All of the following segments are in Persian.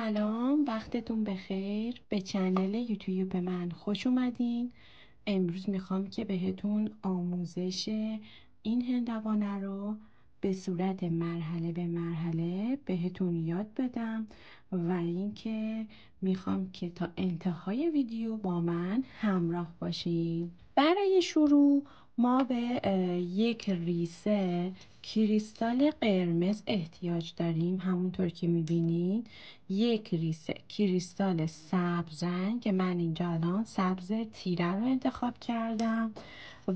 سلام، وقتتون بخیر. به چنل یوتیوب من خوش اومدین. امروز میخوام که بهتون آموزش این هندوانه رو به صورت مرحله به مرحله بهتون یاد بدم و اینکه میخوام که تا انتهای ویدیو با من همراه باشین. برای شروع ما به یک ریسه کریستال قرمز احتیاج داریم. همونطور که میبینید یک ریسه کریستال سبز رنگ که من اینجا الان سبز تیره رو انتخاب کردم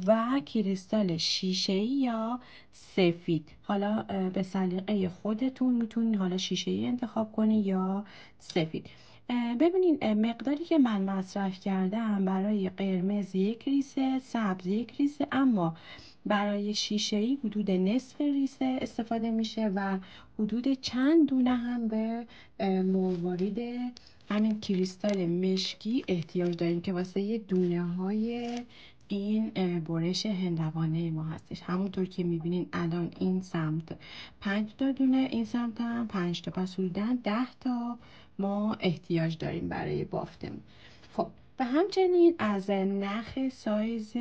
و کریستال شیشه‌ای یا سفید. حالا به سلیقه خودتون میتونید حالا شیشه‌ای انتخاب کنید یا سفید. ببینین مقداری که من مصرف کردم برای قرمز یک ریسه، سبز یک ریسه، اما برای شیشه‌ای حدود نصف ریسه استفاده میشه و حدود چند دونه هم به مروارید همین کریستال مشکی احتیاج داریم که واسه دونه های این برش هندوانه ما هستش. همونطور که میبینین الان این سمت 5 تا دونه، این سمت هم 5 تا، پس حدوداً 10 تا ما احتیاج داریم برای بافتمون. خب و همچنین از نخ سایز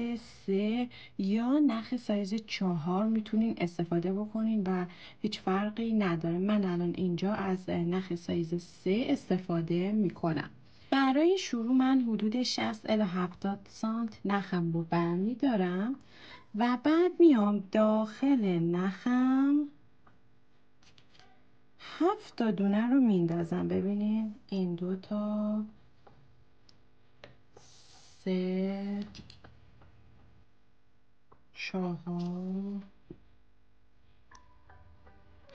3 یا نخ سایز 4 میتونین استفاده بکنین و هیچ فرقی نداره. من الان اینجا از نخ سایز 3 استفاده میکنم. برای شروع من حدود 60 الی 70 سانت نخم رو برمی دارم و بعد میام داخل نخم 7 تا دونه رو میندازم. ببینین این 2 تا، 3، 4،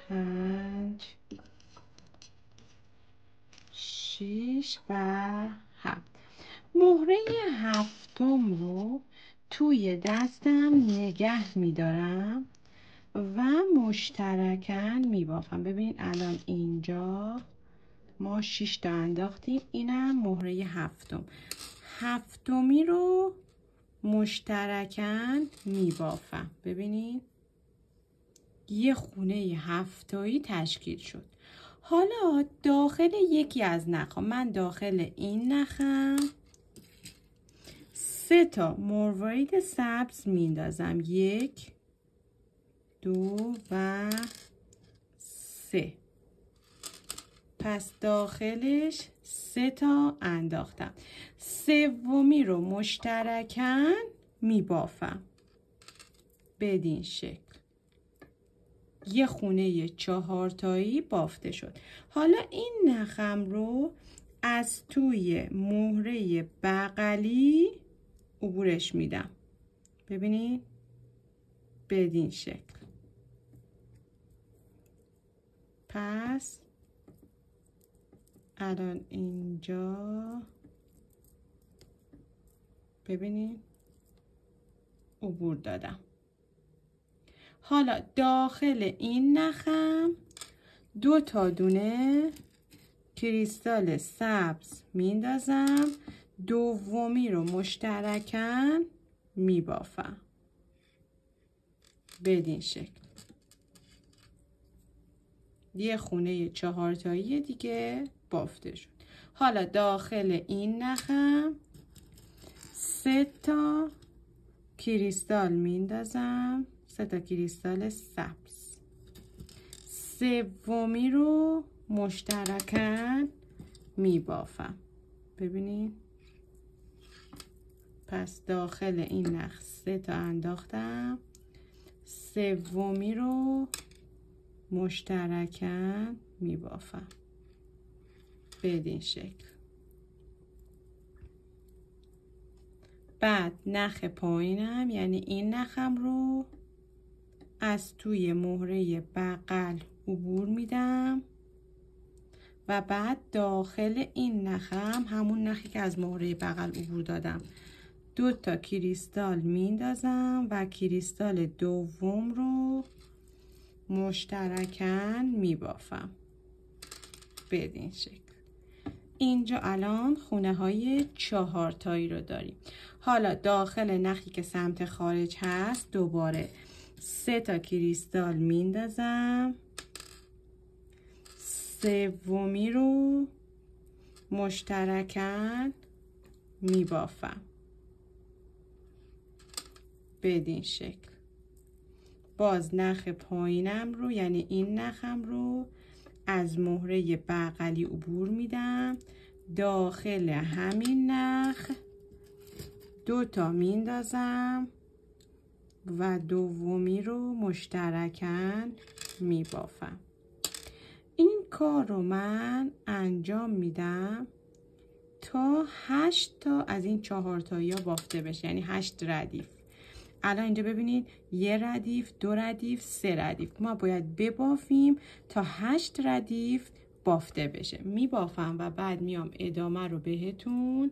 5، 6 و 7. مهره هفتم رو توی دستم نگه میدارم و مشترکاً میبافم. ببینید الان اینجا ما 6 تا انداختیم، اینم مهره هفتم. هفتمی رو مشترکاً میبافم. ببینید یه خونه هفتایی تشکیل شد. حالا داخل یکی از نخها، من داخل این نخم 3 تا مروارید سبز میندازم. 1، 2 و 3. پس داخلش 3 تا انداختم. سومی رو مشترکاً میبافم بدین شکل. یه خونه 4 تایی بافته شد. حالا این نخم رو از توی مهره بغلی عبورش میدم. ببینید بدین شکل. پس الان اینجا ببینید عبور دادم. حالا داخل این نخم 2 تا دونه کریستال سبز میندازم. دومی رو مشترکاً میبافم بدین شکل. یه خونه 4 تایی دیگه بافته شد. حالا داخل این نخم 3 تا کریستال میندازم. 3 تا کریستال سبز. سومی رو مشترکاً میبافم. ببینید پس داخل این نخ 3 تا انداختم. سومی رو مشترکاً میبافم بدین شکل. بعد نخ پایینم یعنی این نخم رو از توی مهره بغل عبور میدم و بعد داخل این نخم، همون نخی که از مهره بغل عبور دادم، 2 تا کریستال میندازم و کریستال دوم رو مشترکاً میبافم بدین شکل. اینجا الان خونه های 4 تایی رو داریم. حالا داخل نخی که سمت خارج هست دوباره 3 تا کریستال میندازم. سومی رو مشترکاً میبافم بدین شکل. باز نخ پایینم رو یعنی این نخم رو از مهره بغلی عبور میدم، داخل همین نخ 2 تا میندازم و دومی رو مشترکاً میبافم. این کار رو من انجام میدم تا 8 تا از این 4 تایی ها بافته بشه، یعنی 8 ردیف. الان اینجا ببینید 1 ردیف، 2 ردیف، 3 ردیف. ما باید ببافیم تا 8 ردیف بافته بشه. میبافم و بعد میام ادامه رو بهتون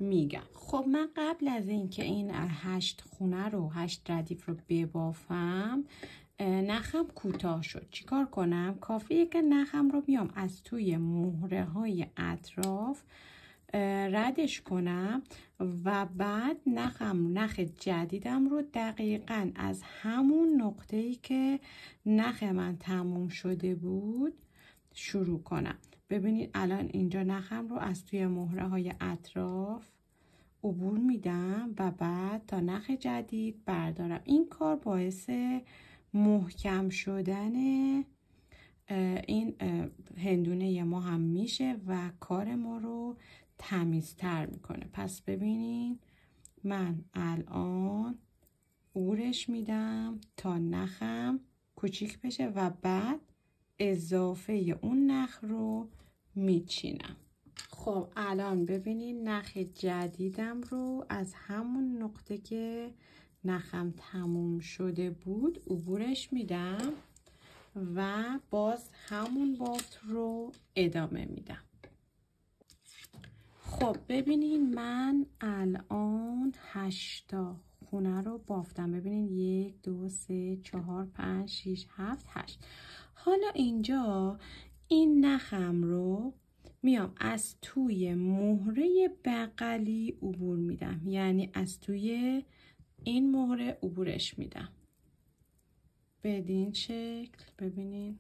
میگم. خب من قبل از اینکه این 8 خونه رو 8 ردیف رو ببافم نخم کوتاه شد. چیکار کنم؟ کافیه که نخم رو بیام از توی مهره های اطراف ردش کنم و بعد نخ جدیدم رو دقیقاً از همون نقطه‌ای که نخ من تموم شده بود شروع کنم. ببینید الان اینجا نخم رو از توی مهره های اطراف عبور میدم و بعد تا نخ جدید بردارم. این کار باعث محکم شدن این هندونه ما هم میشه و کار ما رو تمیزتر میکنه. پس ببینین من الان عبورش میدم تا نخم کوچیک بشه و بعد اضافه اون نخ رو میچینم. خب الان ببینین نخ جدیدم رو از همون نقطه که نخم تموم شده بود عبورش میدم و باز همون بافت رو ادامه میدم. خب ببینین من الان 8 تا خونه رو بافتم. ببینین 1 2 3 4 5 6 7 8. حالا اینجا این نخم رو میام از توی مهره بغلی عبور میدم، یعنی از توی این مهره عبورش میدم بدین شکل. ببینین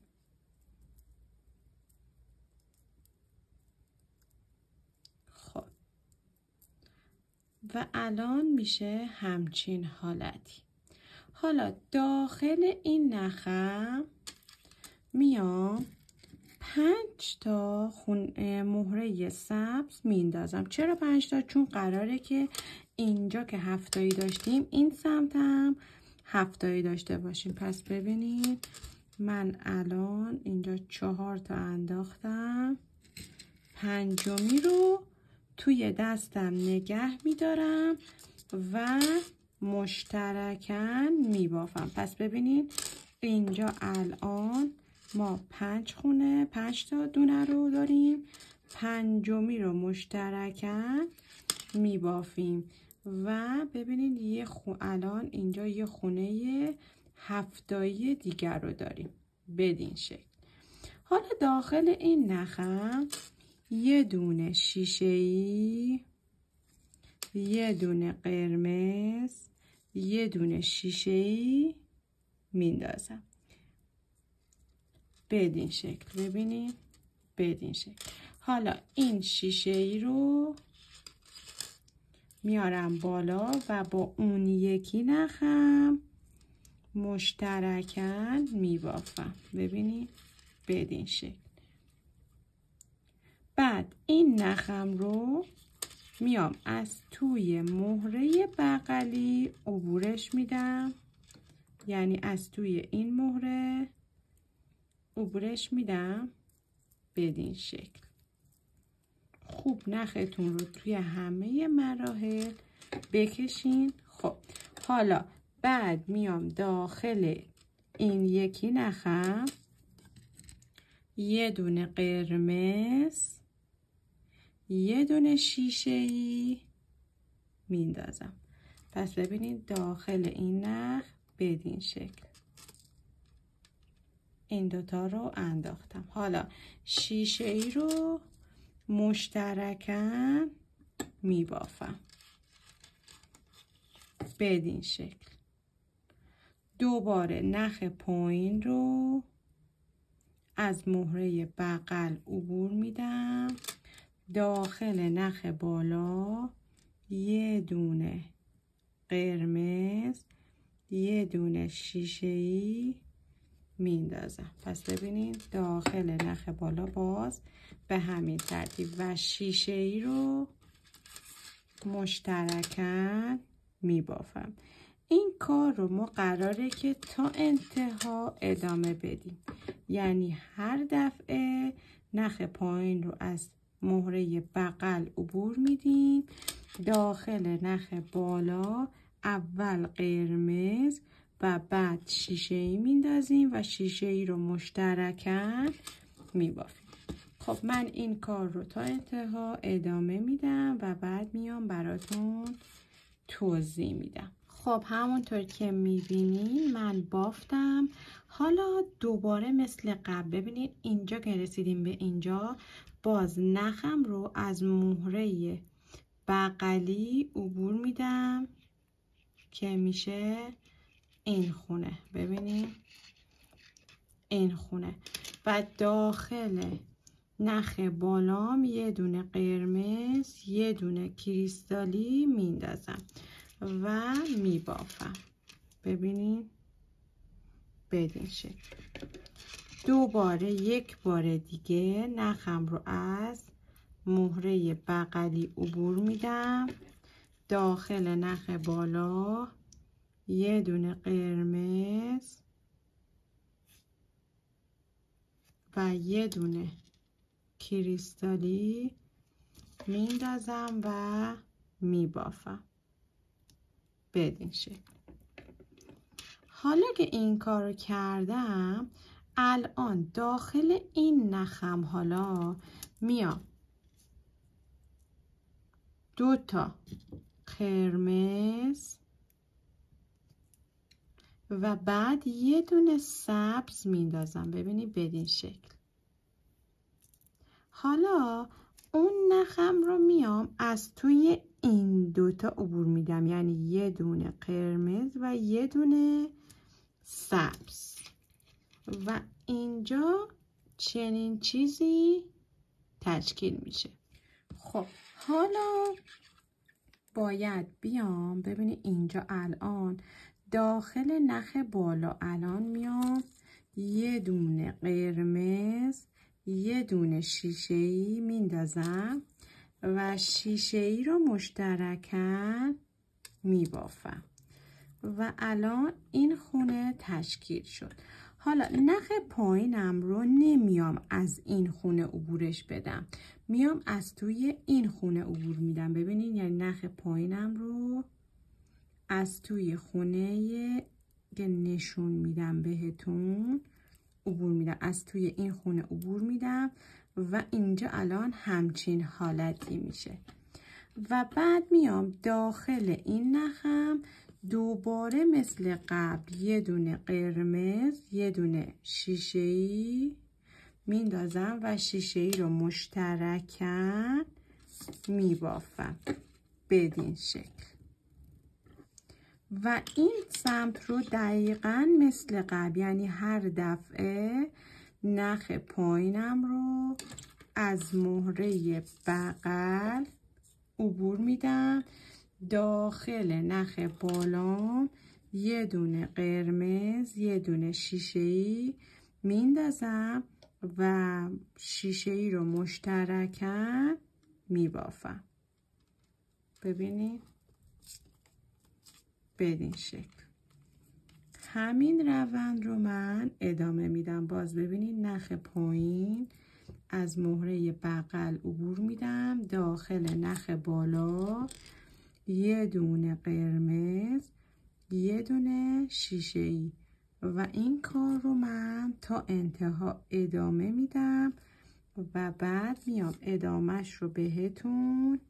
خب و الان میشه همچین حالتی. حالا داخل این نخم میام 5 تا مهره سبز میندازم. چرا 5 تا؟ چون قراره که اینجا که 7 تایی داشتیم این سمت هم 7 تایی داشته باشیم. پس ببینید من الان اینجا 4 تا انداختم، 5می رو توی دستم نگه میدارم و مشترکاً میبافم. پس ببینید اینجا الان ما 5 تا دونه رو داریم، 5می رو مشترکاً میبافیم و ببینید الان اینجا یه خونه 7 تایی دیگر رو داریم بدین شکل. حالا داخل این نخم یه دونه شیشه‌ای، یه دونه قرمز، یه دونه شیشه‌ای میندازم بدین شکل. ببینید بدین شکل. حالا این شیشه‌ای رو میارم بالا و با اون یکی نخم مشترکاً میبافم. ببینید بدین شکل. بعد این نخم رو میام از توی مهره بغلی عبورش میدم، یعنی از توی این مهره عبورش میدم بدین شکل. خوب نختون رو توی همه مراحل بکشین. خب حالا بعد میام داخل این یکی نخم یه دونه قرمز، یه دونه شیشه‌ای میندازم. پس ببینید داخل این نخ بدین شکل این دوتا رو انداختم. حالا شیشه‌ای رو مشترکاً میبافم بدین شکل. دوباره نخ پایین رو از مهره بغل عبور میدم داخل نخ بالا یه دونه قرمز، یه دونه شیشه‌ای میندازم. پس ببینید داخل نخ بالا باز به همین ترتیب و شیشه‌ای رو مشترکاً میبافم. این کار رو ما قراره که تا انتها ادامه بدیم، یعنی هر دفعه نخ پایین رو از مهره بغل عبور میدیم، داخل نخ بالا اول قرمز و بعد شیشه‌ای میندازیم و شیشه‌ای رو مشترکاً میبافیم. خب من این کار رو تا انتها ادامه میدم و بعد میام براتون توضیح میدم. خب همونطور که میبینین من بافتم. حالا دوباره مثل قبل ببینید اینجا که رسیدیم به اینجا، باز نخم رو از مهره بغلی عبور میدم که میشه این خونه. ببینید این خونه و داخل نخ بالام یه دونه قرمز، یه دونه کریستالی میندازم و میبافم. ببینید بدین شکل. دوباره یک بار دیگه نخم رو از مهره بغلی عبور میدم، داخل نخ بالا یه دونه قرمز و یه دونه کریستالی میندازم و میبافم. بدین شکل. حالا که این کارو کردم، الان داخل این نخم حالا میام دو تا قرمز و بعد یه دونه سبز میندازم. ببینید بدین شکل. حالا اون نخم رو میام از توی این دوتا عبور میدم، یعنی یه دونه قرمز و یه دونه سبز و اینجا چنین چیزی تشکیل میشه. خب حالا باید بیام ببینید اینجا الان داخل نخ بالا الان میام یه دونه قرمز، یه دونه شیشه‌ای میندازم و شیشه‌ای رو مشترکاً میبافم و الان این خونه تشکیل شد. حالا نخ پایینم رو نمیام از این خونه عبورش بدم، میام از توی این خونه عبور میدم. ببینید یعنی نخ پایینم رو از توی خونه که نشون میدم بهتون عبور میدم، از توی این خونه عبور میدم و اینجا الان همچین حالتی میشه و بعد میام داخل این نخم دوباره مثل قبل یه دونه قرمز، یه دونه شیشه‌ای میندازم و شیشه‌ای رو مشترکاً میبافم بدین شکل و این سمت رو دقیقاً مثل قبل، یعنی هر دفعه نخ پایینم رو از مهره بغل عبور میدم، داخل نخ بالام یه دونه قرمز، یه دونه شیشه‌ای میندازم و شیشه‌ای رو مشترکاً میبافم. ببینید بدین شکل. همین روند رو من ادامه میدم. باز ببینید نخ پایین از مهره بغل عبور میدم، داخل نخ بالا یه دونه قرمز، یه دونه شیشه‌ای و این کار رو من تا انتها ادامه میدم و بعد میام ادامهش رو بهتون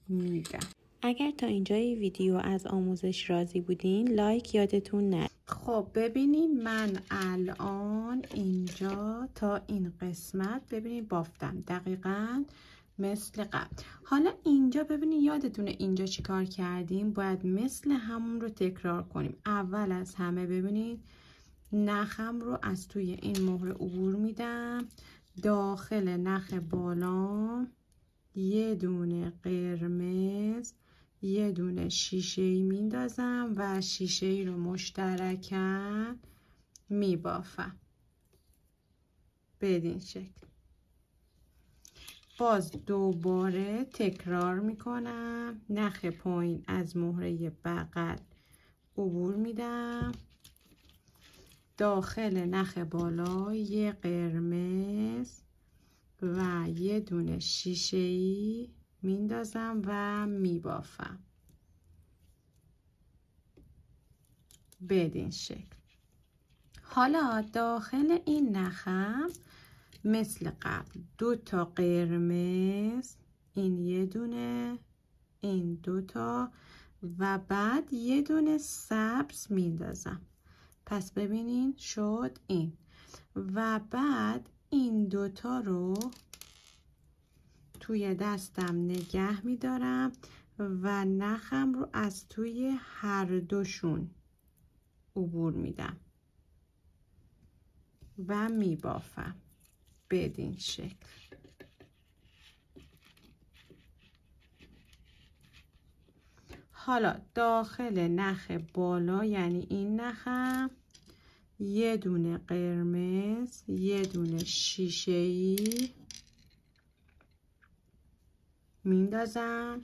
میگم. اگر تا اینجای ویدیو از آموزش راضی بودین لایک یادتون نره. خب ببینید من الان اینجا تا این قسمت ببینید بافتم دقیقاً مثل قبل. حالا اینجا ببینید یادتونه اینجا چی کار کردیم؟ باید مثل همون رو تکرار کنیم. اول از همه ببینید نخم رو از توی این مهره عبور میدم، داخل نخ بالا یه دونه قرمز، یه دونه شیشه‌ای میندازم و شیشه‌ای رو مشترکاً میبافم بدین شکل. باز دوباره تکرار میکنم، نخ پایین از مهره بغل عبور میدم، داخل نخ بالا یه قرمز و یه دونه شیشه‌ای میندازم و میبافم بدین شکل. حالا داخل این نخم مثل قبل 2 تا قرمز، این یه دونه، این 2 تا و بعد یه دونه سبز میندازم. پس ببینین شد این و بعد این 2 تا رو توی دستم نگه میدارم و نخم رو از توی هر دوشون عبور میدم و میبافم بدین شکل. حالا داخل نخ بالا یعنی این نخم یه دونه قرمز، یه دونه شیشه‌ای میندازم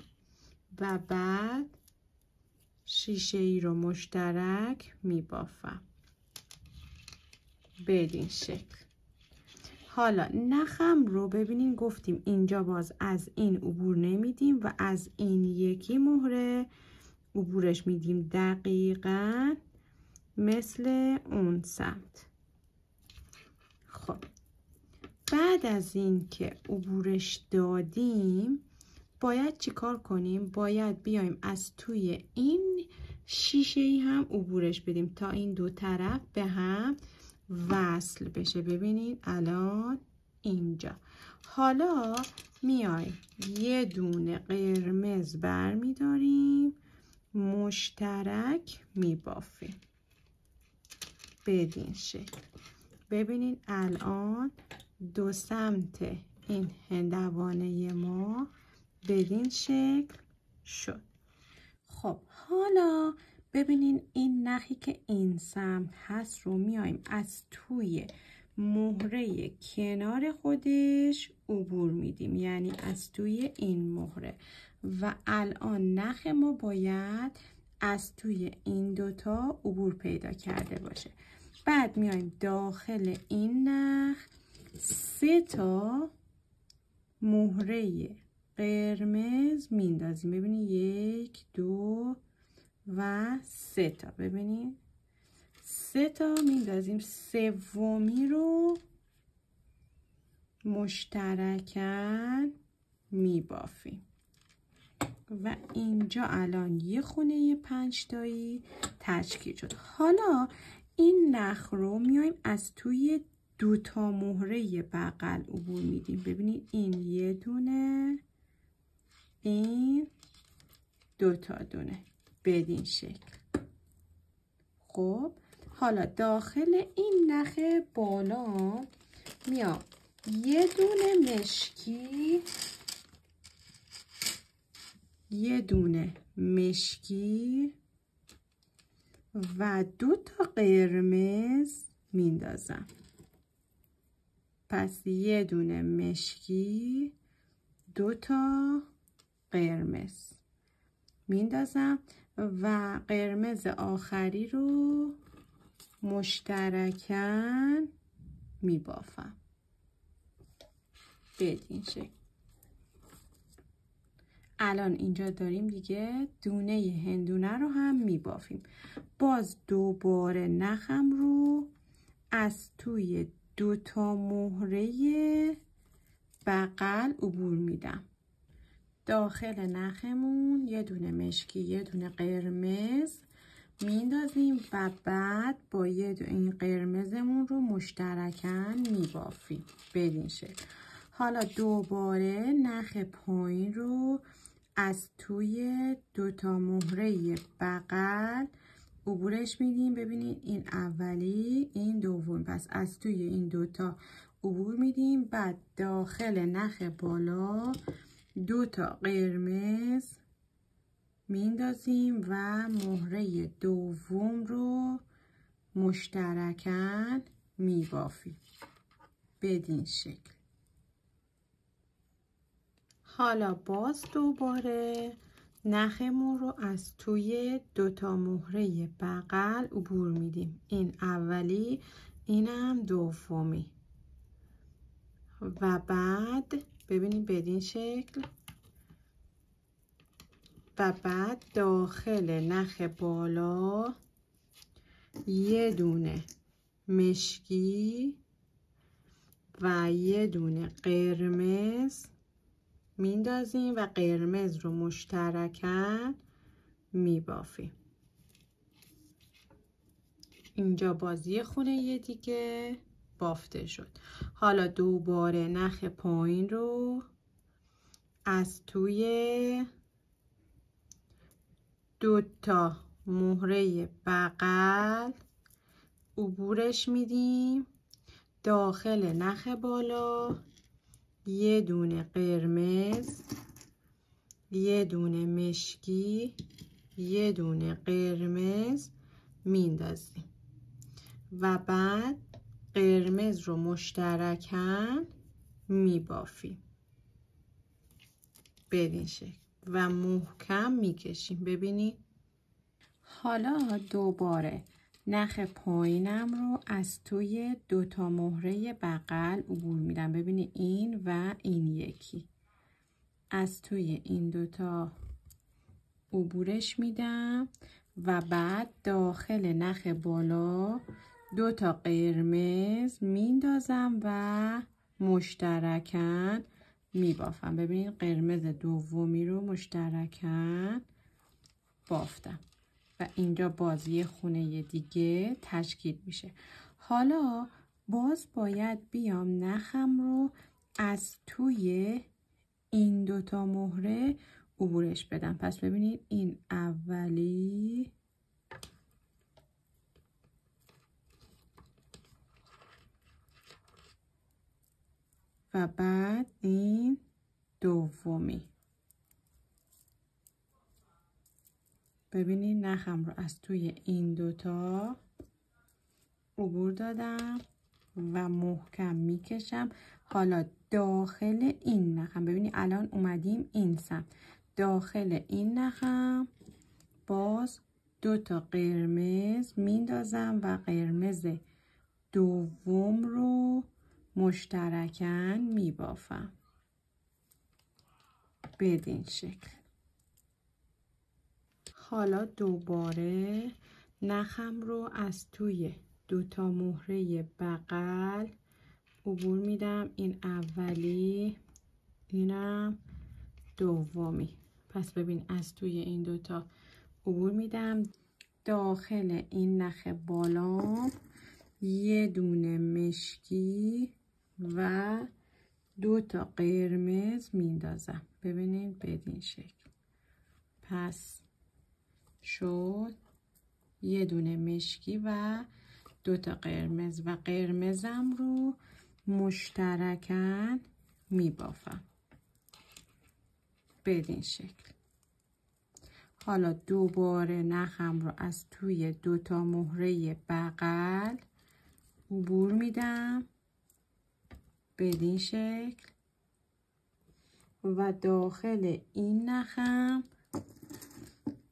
و بعد شیشه‌ای رو مشترک میبافم بدین شکل. حالا نخم رو ببینین گفتیم اینجا باز از این عبور نمیدیم و از این یکی مهره عبورش میدیم دقیقاً مثل اون سمت. خب بعد از این که عبورش دادیم باید چیکار کنیم؟ باید بیایم از توی این شیشه‌ای هم عبورش بدیم تا این دو طرف به هم وصل بشه. ببینید الان اینجا. حالا میایم یه دونه قرمز برمیداریم مشترک میبافیم بدین شکل. ببینید الان دو سمت این هندوانه ما بدین شکل شد. خب حالا ببینین این نخی که این سمت هست رو میایم از توی مهره کنار خودش عبور میدیم، یعنی از توی این مهره و الان نخ ما باید از توی این دوتا عبور پیدا کرده باشه. بعد میایم داخل این نخ 3 تا مهره قرمز میندازیم. ببینید 1 2 و 3 تا. ببینید 3 تا میندازیم، سومی رو مشترکاً میبافیم و اینجا الان یه خونه 5 تایی تشکیل شد. حالا این نخ رو میایم از توی 2 تا مهره بغل عبور میدیم. ببینید این یه دونه، این 2 تا دونه بدین شکل. خب حالا داخل این نخ بالا میام یه دونه مشکی، یه دونه مشکی و 2 تا قرمز میندازم. پس یه دونه مشکی 2 تا قرمز میندازم و قرمز آخری رو مشترکاً میبافم بدین شکل. الان اینجا داریم دیگه دونه هندونه رو هم میبافیم. باز دوباره نخم رو از توی 2 تا مهره بغل عبور میدم. داخل نخمون یه دونه مشکی، یه دونه قرمز میندازیم و بعد با این قرمزمون رو مشترکاً میبافیم بدین شکل. حالا دوباره نخ پایین رو از توی 2 تا مهره بغل عبورش میدیم. ببینید این اولی، این دوم. پس از توی این 2 تا عبور میدیم. بعد داخل نخ بالا 2 تا قرمز میندازیم و مهره دوم رو مشترکاً میبافیم بدین شکل. حالا باز دوباره نخمون رو از توی 2 تا مهره بغل عبور میدیم. این اولی، اینم دومی. و بعد ببینید بدین شکل. و بعد داخل نخ بالا یه دونه مشکی و یه دونه قرمز میندازیم و قرمز رو مشترکاً میبافیم. اینجا بازی خونه یه دیگه بافته شد. حالا دوباره نخ پایین رو از توی 2 تا مهره بغل عبورش میدیم. داخل نخ بالا یه دونه قرمز، یه دونه مشکی، یه دونه قرمز میندازیم و بعد قرمز رو مشترکاً میبافیم بدین شکل و محکم میکشیم. ببینید. حالا دوباره نخ پایینم رو از توی 2 تا مهره بغل عبور میدم. ببینید این و این یکی. از توی این 2 تا عبورش میدم و بعد داخل نخ بالا 2 تا قرمز میندازم و مشترکاً میبافم. ببینید قرمز دومی رو مشترکاً بافتم و اینجا بازی خونه دیگه تشکیل میشه. حالا باز باید بیام نخم رو از توی این 2 تا مهره عبورش بدم. پس ببینید این اولی و بعد این دومی. ببینید نخم رو از توی این 2 تا عبور دادم و محکم میکشم. حالا داخل این نخم ببینید الان اومدیم این سمت. داخل این نخم باز 2 تا قرمز میندازم و قرمز دوم رو مشترکاً میبافم بدین شکل. حالا دوباره نخم رو از توی 2 تا مهره بغل عبور میدم. این اولی، اینم دومی. پس ببین از توی این 2 تا عبور میدم. داخل این نخ بالا یه دونه مشکی و 2 تا قرمز میندازم. ببینید بدین شکل. پس شد یه دونه مشکی و 2 تا قرمز و قرمزم رو مشترکاً میبافم بدین شکل. حالا دوباره نخم رو از توی 2 تا مهره بغل عبور میدم بدین شکل و داخل این نخم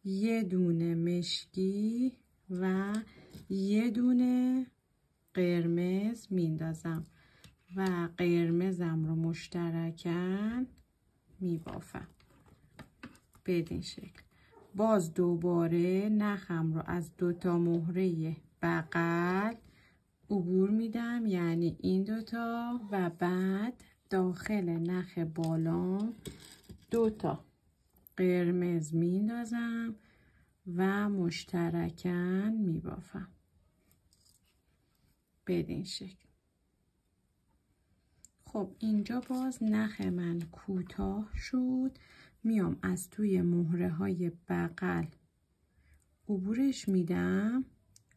یه دونه مشکی و یه دونه قرمز میندازم و قرمزم رو مشترکاً میبافم بدین شکل. باز دوباره نخم رو از 2 تا مهره بغل عبور میدم، یعنی این 2 تا، و بعد داخل نخ بالا 2 تا قرمز میندازم و مشترکاً میبافم بدین شکل. خب اینجا باز نخ من کوتاه شد. میام از توی مهره های بغل عبورش میدم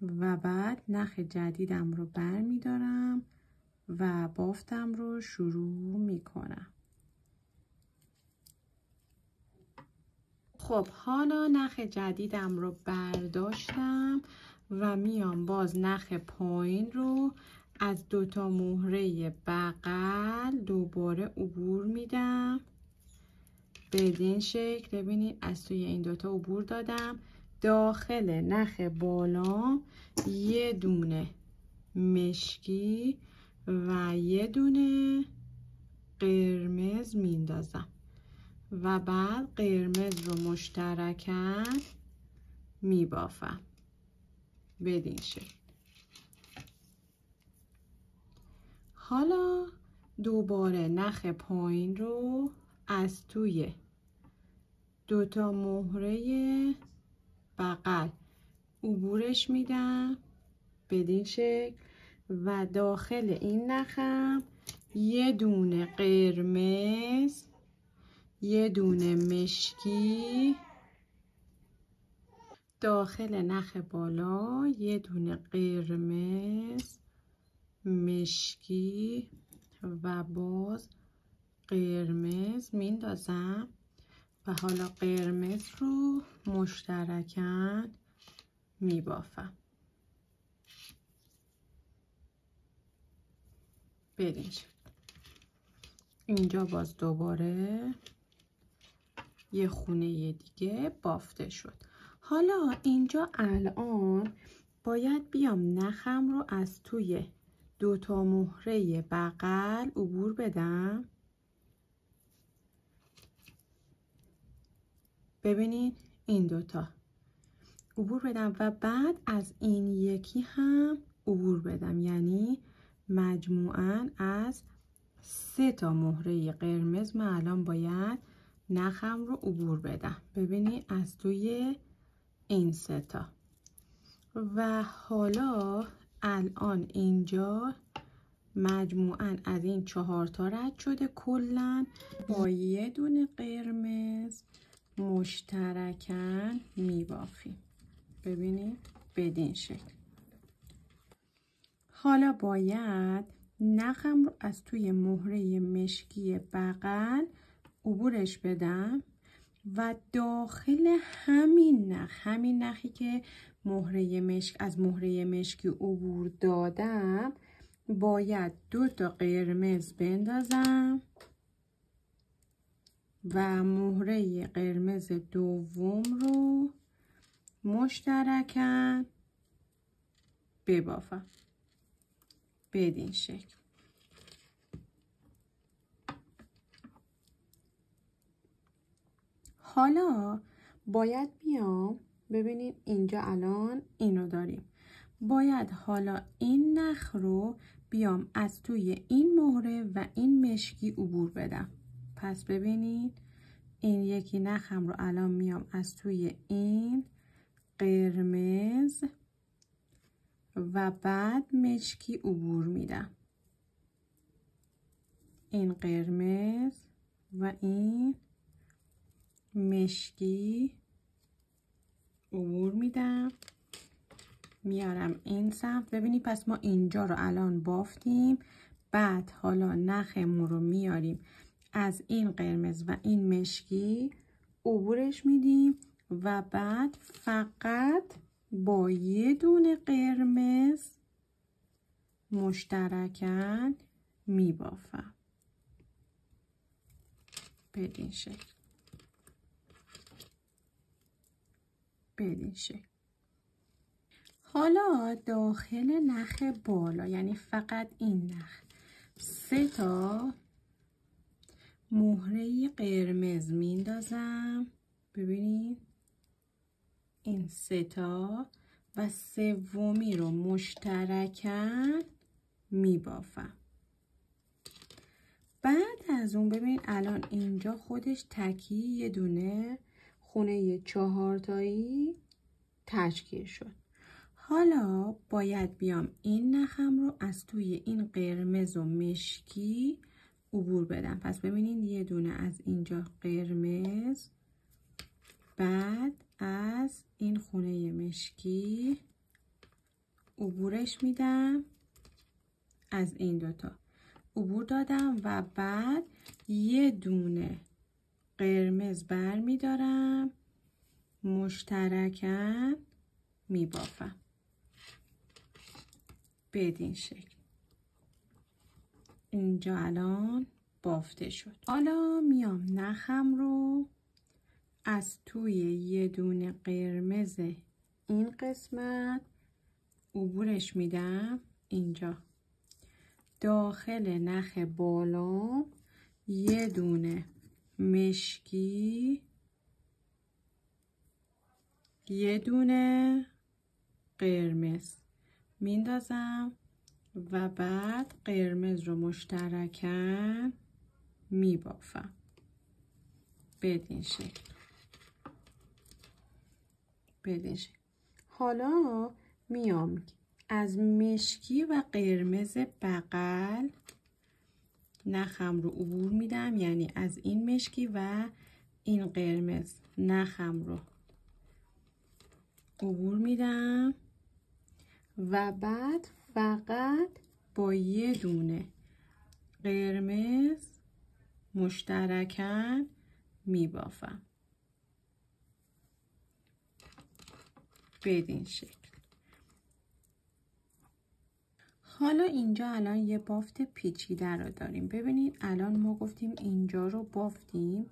و بعد نخ جدیدم رو بر میدارم و بافتم رو شروع میکنم. خب حالا نخ جدیدم رو برداشتم و میام باز نخ پایین رو از 2 تا مهره بغل دوباره عبور میدم. بدین شکل ببینید از توی این 2 تا عبور دادم. داخل نخ بالا یه دونه مشکی و یه دونه قرمز میندازم و بعد قرمز رو مشترکاً میبافم. بدین شکل. حالا دوباره نخ پایین رو از توی 2 تا مهره بغل عبورش میدم بدین شکل و داخل این نخم یه دونه قرمز، یه دونه مشکی، داخل نخ بالا یه دونه قرمز، مشکی و باز قرمز میندازم و حالا قرمز رو مشترکاً میبافم. بدین شکل. اینجا باز دوباره یه خونه دیگه بافته شد. حالا اینجا الان باید بیام نخم رو از توی 2 تا مهره بغل عبور بدم. ببینید این 2 تا عبور بدم و بعد از این یکی هم عبور بدم، یعنی مجموعاً از 3 تا مهره قرمز من الان باید نخم رو عبور بدم. ببینید از توی این 3 تا و حالا الان اینجا مجموعاً از این 4 تا رد شده. کلاً با یه دونه قرمز مشترکاً میبافیم. ببینید بدین شکل. حالا باید نخم رو از توی مهره مشکی بغل عبورش بدم و داخل همین نخی که از مهره مشکی عبور دادم باید 2 تا قرمز بندازم و مهره قرمز دوم رو مشترکاً ببافم. بدین شکل. حالا باید بیام ببینید اینجا الان اینو داریم. باید حالا این نخ رو بیام از توی این مهره و این مشکی عبور بدم. پس ببینید این یکی نخم رو الان میام از توی این قرمز و بعد مشکی عبور میدم. این قرمز و این مشکی عبور میدم، میارم این سمت. ببینید پس ما اینجا رو الان بافتیم. بعد حالا نخمون رو میاریم از این قرمز و این مشکی عبورش میدیم و بعد فقط با یه دونه قرمز مشترکاً میبافم. بدین شکل. بدین شکل. حالا داخل نخ بالا یعنی فقط این نخ 3 تا مهره قرمز میندازم. ببینید این 3 تا و سومی رو مشترکاً میبافم. بعد از اون ببینید الان اینجا خودش تکی یه دونه خونه 4 تایی تشکیل شد. حالا باید بیام این نخم رو از توی این قرمز و مشکی عبور بدم. پس ببینید یه دونه از اینجا قرمز، بعد از این خونه مشکی عبورش میدم، از این دوتا عبور دادم و بعد یه دونه قرمز بر می دارم، مشترکاً می بافم بدین شکل. اینجا الان بافته شد. حالا میام نخم رو از توی یه دونه قرمز این قسمت عبورش میدم. اینجا داخل نخ بالا یه دونه مشکی، یه دونه قرمز میندازم و بعد قرمز رو مشترکاً میبافم بدین شکل. حالا میام از مشکی و قرمز بغل نخم رو عبور میدم، یعنی از این مشکی و این قرمز نخم رو عبور میدم و بعد فقط با یه دونه قرمز مشترکاً میبافم بدین شکل. حالا اینجا الان یه بافت پیچیده رو داریم. ببینید الان ما گفتیم اینجا رو بافتیم،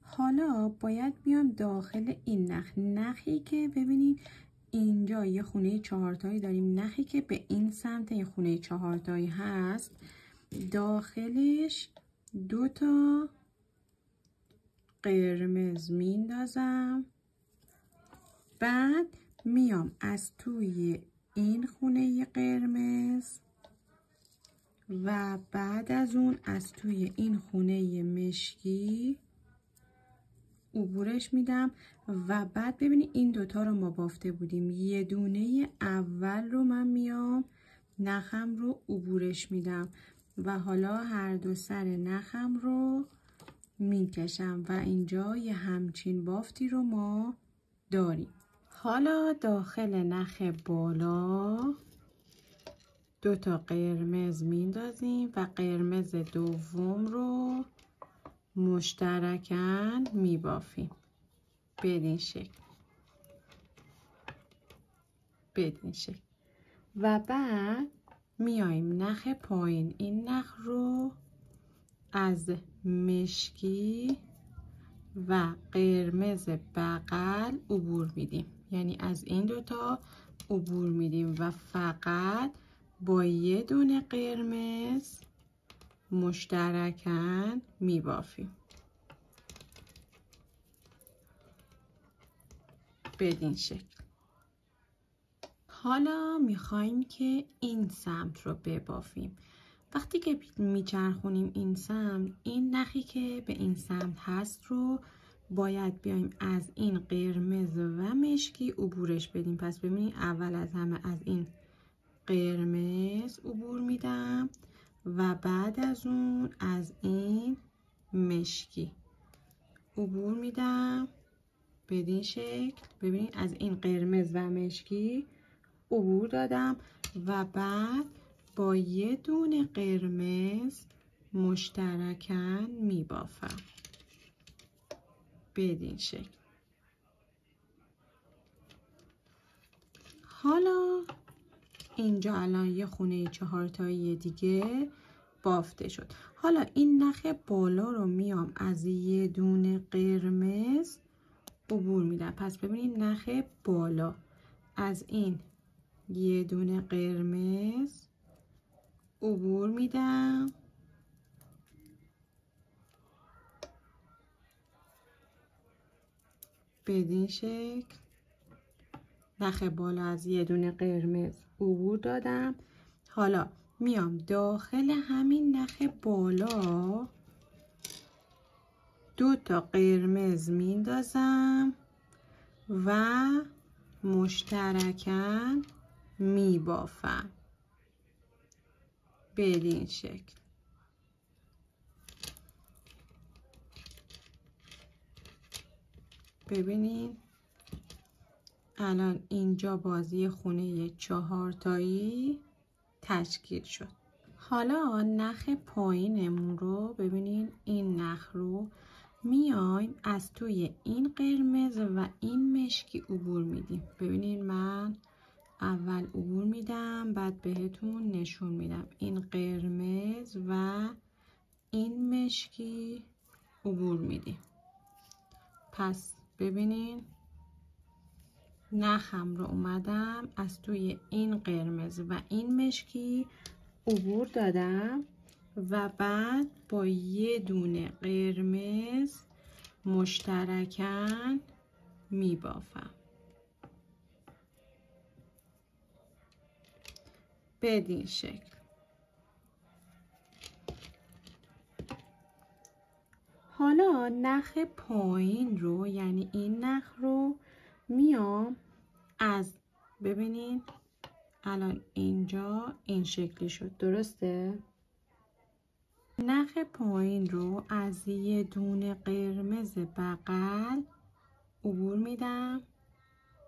حالا باید بیام داخل این نخی که ببینید اینجا یه خونه 4 تایی داریم، نخی که به این سمت این خونه 4 تایی هست داخلش 2 تا قرمز میندازم، بعد میام از توی این خونه قرمز و بعد از اون از توی این خونه مشکی عبورش میدم و بعد ببینید این دوتا رو ما بافته بودیم، یه دونه اول رو من میام نخم رو عبورش میدم و حالا هر دو سر نخم رو میکشم و اینجا یه همچین بافتی رو ما داریم. حالا داخل نخ بالا 2 تا قرمز میندازیم و قرمز دوم رو مشترکاً میبافیم بدین شکل و بعد میایم نخ پایین، این نخ رو از مشکی و قرمز بغل عبور میدیم، یعنی از این دوتا عبور میدیم و فقط با یه دونه قرمز مشترکاً میبافیم بدین شکل. حالا میخوایم که این سمت رو ببافیم. وقتی که میچرخونیم این سمت، این نخی که به این سمت هست رو باید بیایم از این قرمز و مشکی عبورش بدیم. پس ببینید اول از همه از این قرمز عبور میدم و بعد از اون از این مشکی عبور میدم بدین شکل. ببینید از این قرمز و مشکی عبور دادم و بعد با یه دونه قرمز مشترکاً میبافم بدین شکل. حالا اینجا الان یه خونه 4 تایی دیگه بافته شد. حالا این نخ بالا رو میام از یه دونه قرمز عبور میدم. پس ببینید نخ بالا از این یه دونه قرمز عبور میدم بدین شکل. نخ بالا از یه دونه قرمز عبور دادم. حالا میام داخل همین نخ بالا 2 تا قرمز میندازم و مشترکاً میبافم بدین شکل. ببینید الان اینجا بازی خونه 4 تایی تشکیل شد. حالا نخ پایینمون رو ببینین، این نخ رو میایم از توی این قرمز و این مشکی عبور میدیم. ببینین من اول عبور میدم بعد بهتون نشون میدم. این قرمز و این مشکی عبور میدیم. پس ببینین نخم رو اومدم از توی این قرمز و این مشکی عبور دادم و بعد با یه دونه قرمز مشترکاً میبافم. بدین شکل. حالا نخ پایین رو، یعنی این نخ رو میام از، ببینین الان اینجا این شکلی شد، درسته؟ نخ پایین رو از یه دونه قرمز بغل عبور میدم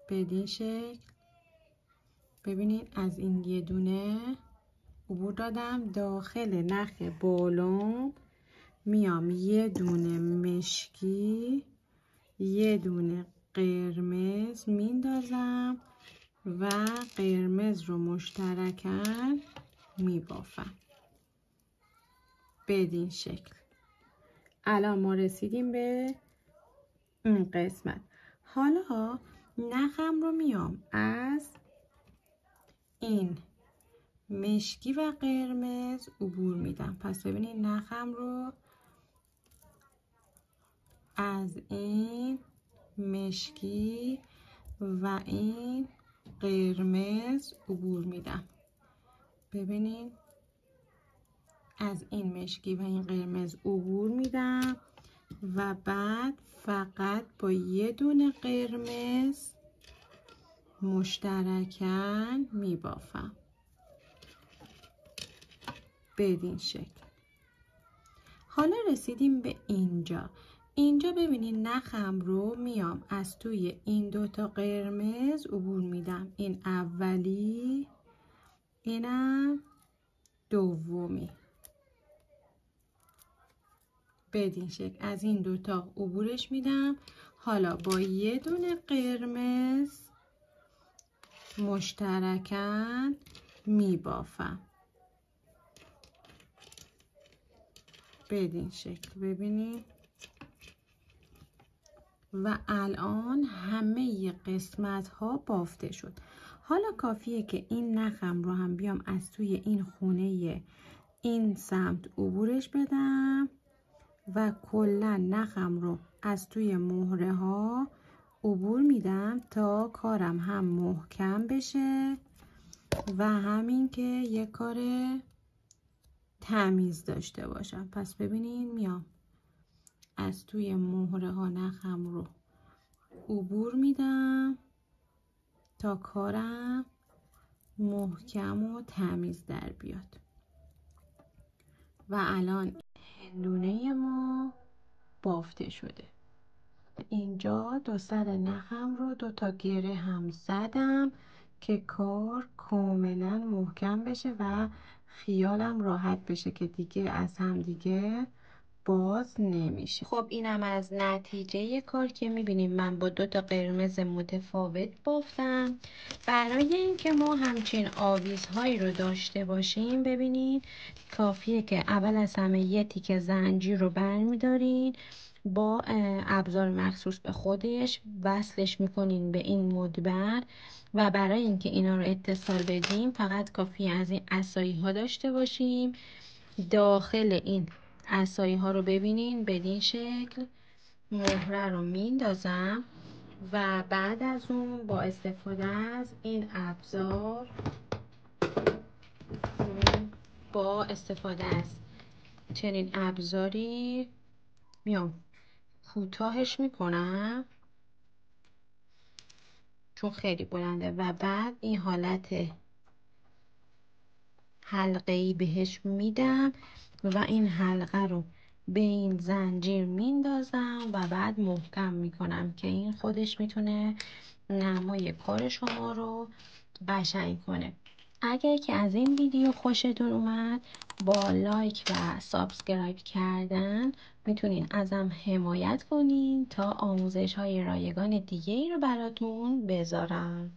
بدین شکل. ببینین از این یه دونه عبور دادم، داخل نخ بالام میام یه دونه مشکی یه دونه قرمز میندازم و قرمز رو مشترکاً میبافم بدین شکل. الان ما رسیدیم به این قسمت. حالا نخم رو میام از این مشکی و قرمز عبور میدم. پس ببینید نخم رو از این مشکی و این قرمز عبور میدم. ببینید از این مشکی و این قرمز عبور میدم و بعد فقط با یه دونه قرمز مشترکاً میبافم بدین شکل. حالا رسیدیم به اینجا. اینجا ببینید نخم رو میام از توی این دوتا قرمز عبور میدم. این اولی، اینم دومی. بدین شکل از این دوتا عبورش میدم. حالا با یه دونه قرمز مشترکاً میبافم بدین شکل. ببینید و الان همه قسمت ها بافته شد. حالا کافیه که این نخم رو هم بیام از توی این خونه این سمت عبورش بدم و کلا نخم رو از توی مهره ها عبور میدم تا کارم هم محکم بشه و همین که یه کار تمیز داشته باشم. پس ببینین میام از توی مهره ها نخم رو عبور میدم تا کارم محکم و تمیز در بیاد. و الان هندونه ما بافته شده. اینجا دو سر نخم رو دو تا گره هم زدم که کار کاملا محکم بشه و خیالم راحت بشه که دیگه از هم دیگه باز نمیشه. خب اینم از نتیجه کار که میبینیم من با دو تا قرمز متفاوت بافتم. برای اینکه ما همچین آویزهایی رو داشته باشیم ببینید کافیه که اول از همه یه تیکه زنجیر رو برمیدارین با ابزار مخصوص به خودش وصلش میکنین به این مدبر و برای اینکه اینا رو اتصال بدیم فقط کافیه از این عصایی ها داشته باشیم. داخل این عصایی ها رو ببینین بدین شکل مهره رو میندازم و بعد از اون با استفاده از این ابزار با استفاده از چنین ابزاری میام کوتاهش میکنم چون خیلی بلنده و بعد این حالت حلقه‌ای بهش میدم و این حلقه رو به این زنجیر میندازم و بعد محکم میکنم که این خودش میتونه نمای کار شما رو قشنگ کنه. اگر که از این ویدیو خوشتون اومد با لایک و سابسکرایب کردن میتونین ازم حمایت کنین تا آموزش های رایگان دیگه ای رو براتون بذارم.